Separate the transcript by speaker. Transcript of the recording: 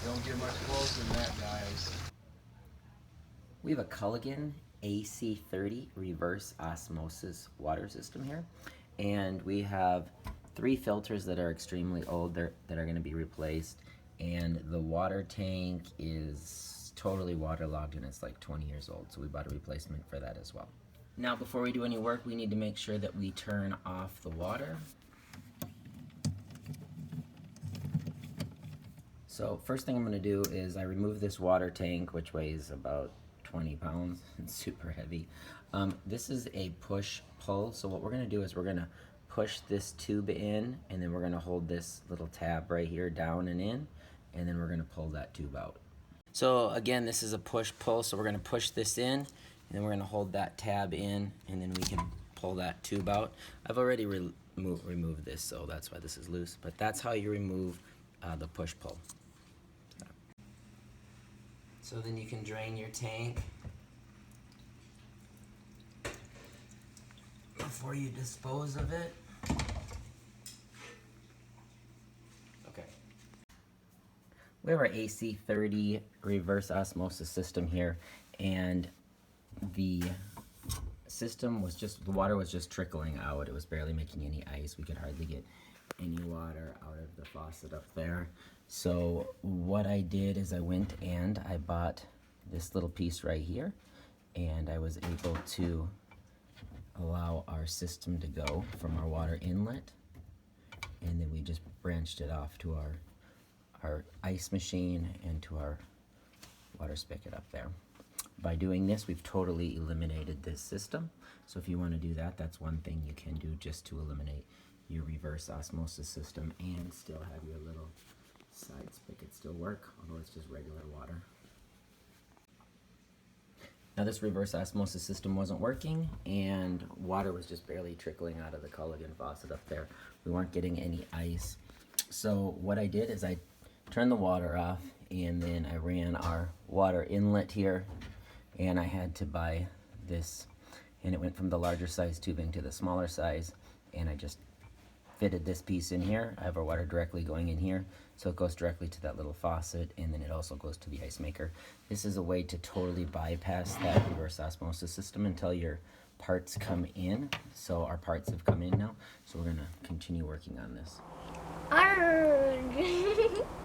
Speaker 1: Don't get much closer than that, guys.
Speaker 2: We have a Culligan AC-30 reverse osmosis water system here, and we have 3 filters that are extremely old that are going to be replaced, and the water tank is totally waterlogged and it's like 20 years old, so we bought a replacement for that as well. Now before we do any work, we need to make sure that we turn off the water. So first thing I'm going to do is I remove this water tank, which weighs about 20 pounds. It's super heavy. This is a push-pull, so what we're going to do is we're going to push this tube in, and then we're going to hold this little tab right here down and in, and then we're going to pull that tube out. So again, this is a push-pull, so we're going to push this in, and then we're going to hold that tab in, and then we can pull that tube out. I've already removed this, so that's why this is loose, but that's how you remove the push-pull. So then you can drain your tank before you dispose of it. Okay. We have our AC-30 reverse osmosis system here, and the system was the water was just trickling out. It was barely making any ice. We could hardly get any water out of the faucet up there. So what I did is I went and I bought this little piece right here, and I was able to allow our system to go from our water inlet, and then we just branched it off to our ice machine and to our water spigot up there. By doing this, we've totally eliminated this system. So if you want to do that, that's one thing you can do just to eliminate your reverse osmosis system and still have your little side spigot still work, although it's just regular water. Now this reverse osmosis system wasn't working, and water was just barely trickling out of the Culligan faucet up there. We weren't getting any ice. So what I did is I turned the water off, and then I ran our water inlet here, and I had to buy this, and it went from the larger size tubing to the smaller size, and I just fitted this piece in here. I have our water directly going in here, so it goes directly to that little faucet, and then it also goes to the ice maker. This is a way to totally bypass that reverse osmosis system until your parts come in. So our parts have come in now, so we're gonna continue working on this.
Speaker 3: Arrgh.